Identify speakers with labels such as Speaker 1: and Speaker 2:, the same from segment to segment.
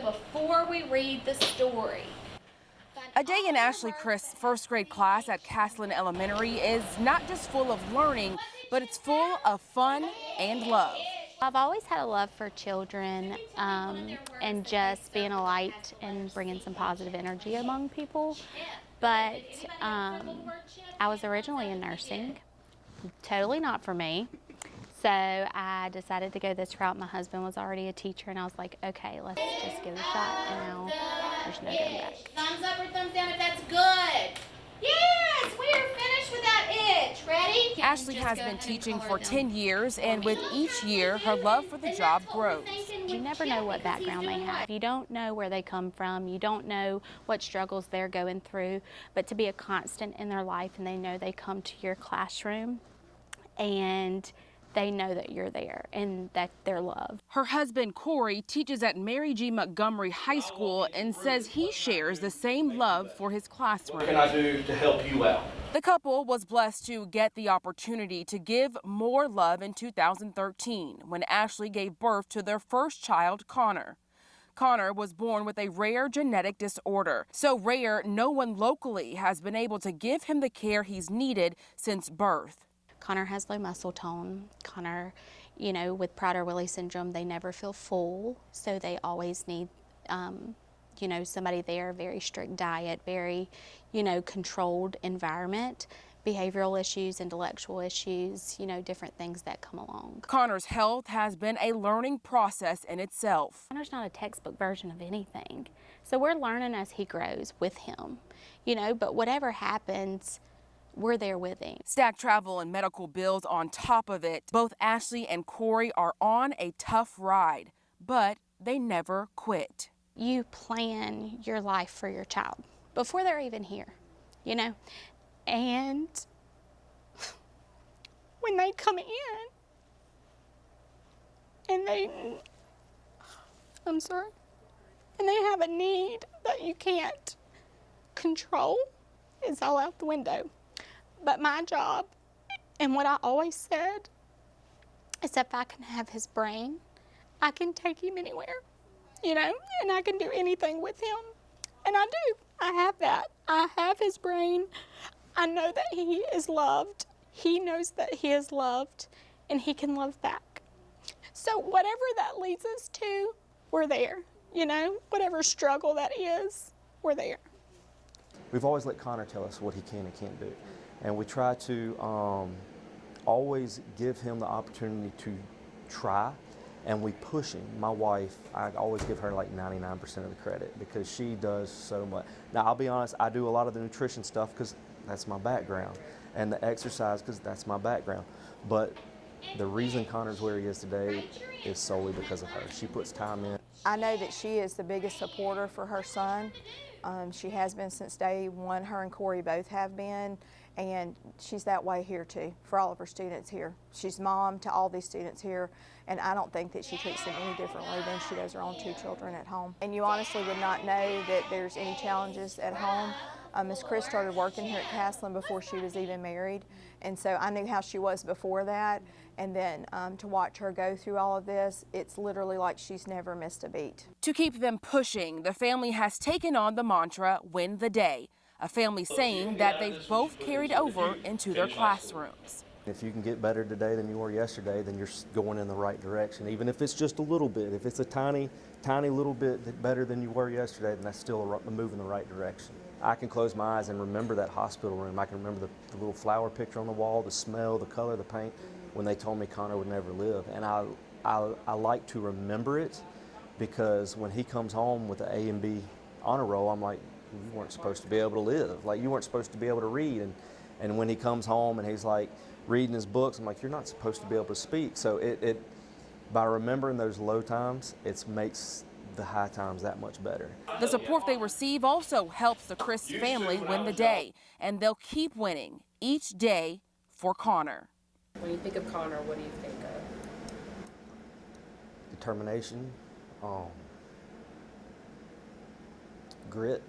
Speaker 1: before we read the story.
Speaker 2: A day in Ashley Chris's first grade class at Castleton Elementary is not just full of learning, but it's full of fun and love.
Speaker 3: I've always had a love for children and just being a light and bringing some positive energy among people. But I was originally in nursing, totally not for me. So I decided to go this route. My husband was already a teacher, and I was like, okay, let's just give it a shot. And now there's no going back.
Speaker 1: Thumbs up or thumbs down if that's good. Yes, we are finished with that itch. Ready?
Speaker 2: Ashley has been teaching for 10 years, and with each year, her love for the job grows.
Speaker 3: You never know what background they have. You don't know where they come from. You don't know what struggles they're going through. But to be a constant in their life, and they know they come to your classroom, and they know that you're there and that they're loved.
Speaker 2: Her husband, Corey, teaches at Mary G. Montgomery High School and says he shares the same love for his classroom.
Speaker 4: What can I do to help you out?
Speaker 2: The couple was blessed to get the opportunity to give more love in 2013 when Ashley gave birth to their first child, Connor. Connor was born with a rare genetic disorder, so rare no one locally has been able to give him the care he's needed since birth.
Speaker 3: Connor has low muscle tone. Connor, you know, with Prader-Willi syndrome, they never feel full, so they always need, you know, somebody there, very strict diet, very, you know, controlled environment, behavioral issues, intellectual issues, you know, different things that come along.
Speaker 2: Connor's health has been a learning process in itself.
Speaker 3: Connor's not a textbook version of anything, so we're learning as he grows with him, you know, but whatever happens, we're there with him.
Speaker 2: Stacked travel and medical bills on top of it. Both Ashley and Corey are on a tough ride, but they never quit.
Speaker 3: You plan your life for your child before they're even here, you know? And when they come in and and they have a need that you can't control, it's all out the window. But my job, and what I always said, is if I can have his brain, I can take him anywhere, you know, and I can do anything with him. And I do. I have that. I have his brain. I know that he is loved. He knows that he is loved, and he can love back. So whatever that leads us to, we're there, you know, whatever struggle that is, we're there.
Speaker 5: We've always let Connor tell us what he can and can't do. And we try to always give him the opportunity to try, and we push him. My wife, I always give her like 99% of the credit because she does so much. Now, I'll be honest, I do a lot of the nutrition stuff because that's my background, and the exercise because that's my background. But the reason Connor's where he is today is solely because of her. She puts time in.
Speaker 6: I know that she is the biggest supporter for her son. She has been since day one. Her and Corey both have been, and she's that way here too for all of her students here. She's mom to all these students here, and I don't think that she treats them any differently than she does her own two children at home. And you honestly would not know that there's any challenges at home. Miss Chris started working here at Castleton before she was even married, and so I knew how she was before that. And then to watch her go through all of this, it's literally like she's never missed a beat.
Speaker 2: To keep them pushing, the family has taken on the mantra, win the day, a family saying that they've both carried over into their classrooms.
Speaker 5: If you can get better today than you were yesterday, then you're going in the right direction. Even if it's just a little bit, if it's a tiny little bit better than you were yesterday, then that's still a move in the right direction. I can close my eyes and remember that hospital room. I can remember the little flower picture on the wall, the smell, the color, the paint, when they told me Connor would never live. And I like to remember it because when he comes home with an A and B honor roll, I'm like, you weren't supposed to be able to live. Like, you weren't supposed to be able to read. And when he comes home and he's like reading his books, I'm like, you're not supposed to be able to speak. So it by remembering those low times, it makes the high times that much better.
Speaker 2: The support they receive also helps the Chris family win the day, and they'll keep winning each day for Connor.
Speaker 7: When you think of Connor, what do you think of?
Speaker 5: Determination, grit,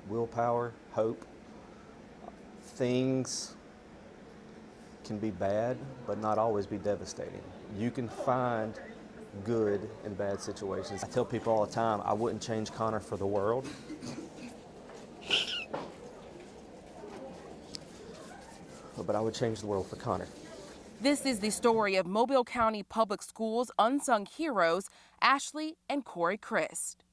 Speaker 5: willpower, hope. Things can be bad, but not always be devastating. You can find good in bad situations. I tell people all the time, I wouldn't change Connor for the world. But I would change the world for Connor.
Speaker 2: This is the story of Mobile County Public Schools' unsung heroes, Ashley and Corey Christ.